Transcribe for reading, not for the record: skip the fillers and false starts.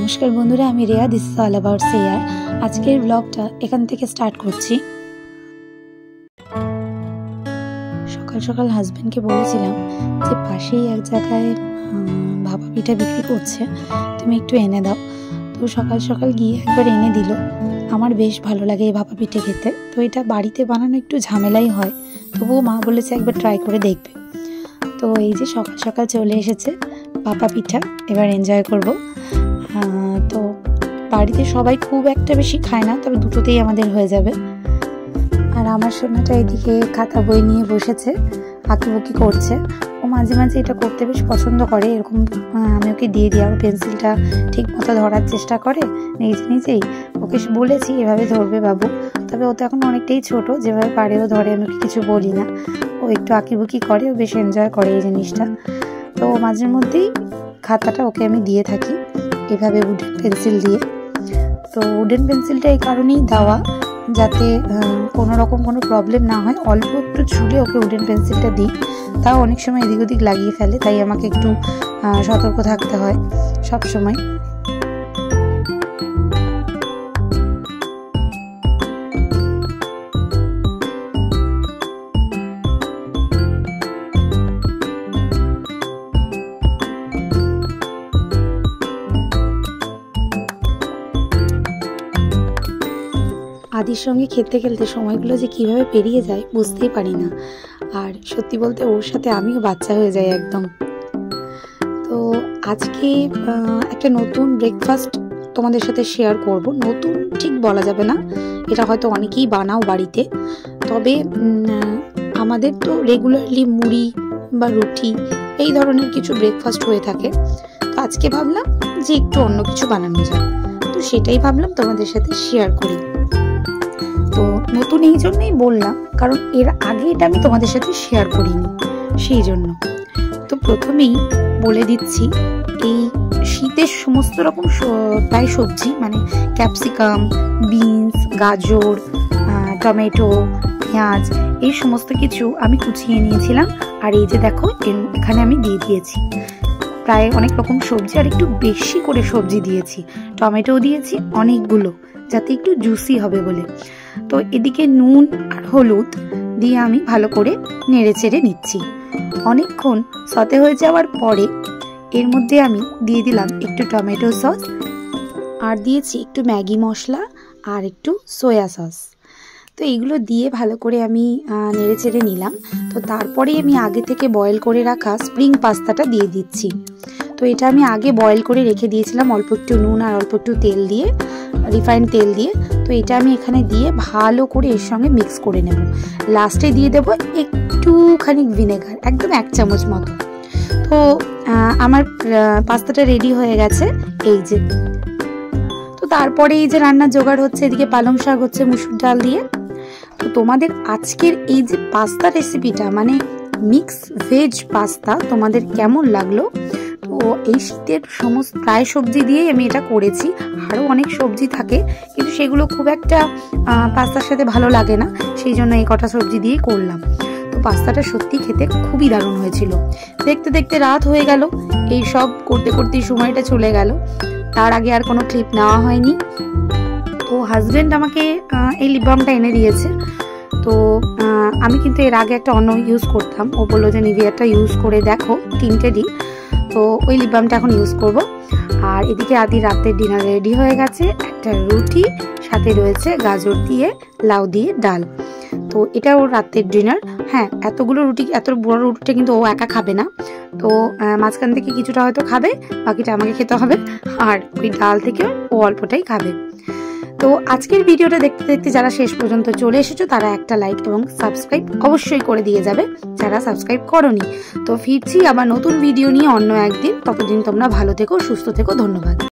नमस्कार बंधुरा आमी रेया this is all about share आजकेर ब्लगटा एखान थेके स्टार्ट करछि। सकाल सकाल हाजबैंड के बोलेছিলাম যে পাশেই এক জায়গায় ভাপা পিঠা বিক্রি করছে, তুমি একটু এনে দাও। তো সকাল সকাল গিয়ে একবার এনে দিল। আমার বেশ ভালো লাগে এই ভাপা পিঠে খেতে। তো এটা বাড়িতে বানানো একটু ঝামেলাই হয়, তবুও মা বলেছে একবার ট্রাই করে দেখবে। তো এই যে সকাল সকাল চলে এসেছে ভাপা পিঠা, এবার এনজয় করব। তো বাড়িতে সবাই খুব একটা বেশি খায় না, তবে দুটোতেই আমাদের হয়ে যাবে। আর আমার সোনাটা এদিকে খাতা বই নিয়ে বসেছে, আঁকিবুকি করছে। ও মাঝে মাঝে এটা করতে বেশ পছন্দ করে, এরকম আমি ওকে দিয়ে দিই। আর পেন্সিলটা ঠিক মতো ধরার চেষ্টা করে নিজে নিজেই। ওকে বলেছি এভাবে ধরবে বাবু, তবে ও তো এখন অনেকটাই ছোট, যেভাবে পারে ও ধরে, আমি ওকে কিছু বলি না। ও একটু আঁকিবুকি করে, ও বেশ এনজয় করে এই জিনিসটা। তো মাঝে মধ্যেই খাতাটা ওকে আমি দিয়ে থাকি এভাবে উডেন পেন্সিল দিয়ে। তো উডেন পেন্সিলটা এই কারণেই দেওয়া যাতে কোনো রকম কোনো প্রবলেম না হয়। অল্প একটু ছুলে ওকে উডেন পেন্সিলটা দিই, তাও অনেক সময় এদিক ওদিক লাগিয়ে ফেলে, তাই আমাকে একটু সতর্ক থাকতে হয় সব সময়। আদির সঙ্গে খেলতে খেলতে সময়গুলো যে কিভাবে পেরিয়ে যায় বুঝতেই পারি না। আর সত্যি বলতে ওর সাথে আমিও বাচ্চা হয়ে যাই একদম। তো আজকে একটা নতুন ব্রেকফাস্ট তোমাদের সাথে শেয়ার করব। নতুন ঠিক বলা যাবে না, এটা হয়তো অনেকেই বানাও বাড়িতে, তবে আমাদের তো রেগুলারলি মুড়ি বা রুটি এই ধরনের কিছু ব্রেকফাস্ট হয়ে থাকে। তো আজকে ভাবলাম যে একটু অন্য কিছু বানানো যায়, তো সেটাই ভাবলাম তোমাদের সাথে শেয়ার করি। তো নতুন এই জন্যই বললাম, কারণ এর আগে এটা আমি তোমাদের সাথে শেয়ার করিনি, সেই জন্য। তো প্রথমেই বলে দিচ্ছি, এই শীতের সমস্ত রকম প্রায় সবজি, মানে ক্যাপসিকাম, বিনস, গাজর, টমেটো, পেঁয়াজ, এই সমস্ত কিছু আমি কুচিয়ে নিয়েছিলাম। আর এই যে দেখো এখানে আমি দিয়ে দিয়েছি প্রায় অনেক রকম সবজি, আর একটু বেশি করে সবজি দিয়েছি। টমেটোও দিয়েছি অনেকগুলো, যাতে একটু জুসি হবে বলে। তো এদিকে নুন আর হলুদ দিয়ে আমি ভালো করে নেড়ে চেড়ে নিচ্ছি। অনেকক্ষণ সতে হয়ে যাওয়ার পরে এর মধ্যে আমি দিয়ে দিলাম একটু টমেটো সস, আর দিয়েছি একটু ম্যাগি মশলা আর একটু সয়া সস। তো এইগুলো দিয়ে ভালো করে আমি নেড়ে চেড়ে নিলাম। তো তারপরে আমি আগে থেকে বয়েল করে রাখা স্প্রিং পাস্তাটা দিয়ে দিচ্ছি। তো এটা আমি আগে বয়েল করে রেখে দিয়েছিলাম অল্প একটু নুন আর অল্প একটু তেল দিয়ে, রিফাইন্ড তেল দিয়ে। তো এটা আমি এখানে দিয়ে ভালো করে এর সঙ্গে মিক্স করে নেব। লাস্টে দিয়ে দেবো একটুখানি ভিনেগার, একদম 1 চামচ মতো। তো আমার পাস্তাটা রেডি হয়ে গেছে এই যে। তো তারপরে এই যে রান্নার জোগাড় হচ্ছে, এদিকে পালং শাক হচ্ছে মুসুর ডাল দিয়ে। তো তোমাদের আজকের এই যে পাস্তা রেসিপিটা, মানে মিক্স ভেজ পাস্তা, তোমাদের কেমন লাগলো? তো এই শীতের সমস্ত প্রায় সবজি দিয়েই আমি এটা করেছি। আরও অনেক সবজি থাকে, কিন্তু সেগুলো খুব একটা পাস্তার সাথে ভালো লাগে না, সেই জন্য এই কটা সবজি দিয়েই করলাম। তো পাস্তাটা সত্যি খেতে খুবই দারুণ হয়েছিল। দেখতে দেখতে রাত হয়ে গেল, এই সব করতে করতেই সময়টা চলে গেল। তার আগে আর কোনো ক্লিপ নেওয়া হয়নি। তো হাজব্যান্ড আমাকে এই লিপ বামটা এনে দিয়েছে। তো আমি কিন্তু এর আগে একটা অন্য ইউজ করতাম, ও বললো যে নিভিয়াটা ইউজ করে দেখো, তিনটেরই। তো ওই লিপ বামটা এখন ইউজ করব। আর এদিকে আদি রাতের ডিনার রেডি হয়ে গেছে, একটা রুটি, সাথে রয়েছে গাজর দিয়ে লাউ দিয়ে ডাল। তো এটা ওর রাতের ডিনার। হ্যাঁ, এতগুলো রুটি, এত বড় রুটিটা কিন্তু ও একা খাবে না। তো মাঝখান থেকে কিছুটা হয়তো খাবে, বাকিটা আমাকে খেতে হবে। আর ওই ডাল থেকে ও অল্পটাই খাবে। তো আজকের ভিডিওটা দেখতে দেখতে যারা শেষ পর্যন্ত চলে এসেছো, তারা একটা লাইক এবং সাবস্ক্রাইব অবশ্যই করে দিয়ে যাবে যারা সাবস্ক্রাইব করোনি। তো ফিরছি আবার নতুন ভিডিও নিয়ে অন্য একদিন। ততদিন তোমরা ভালো থেকো, সুস্থ থেকো। ধন্যবাদ।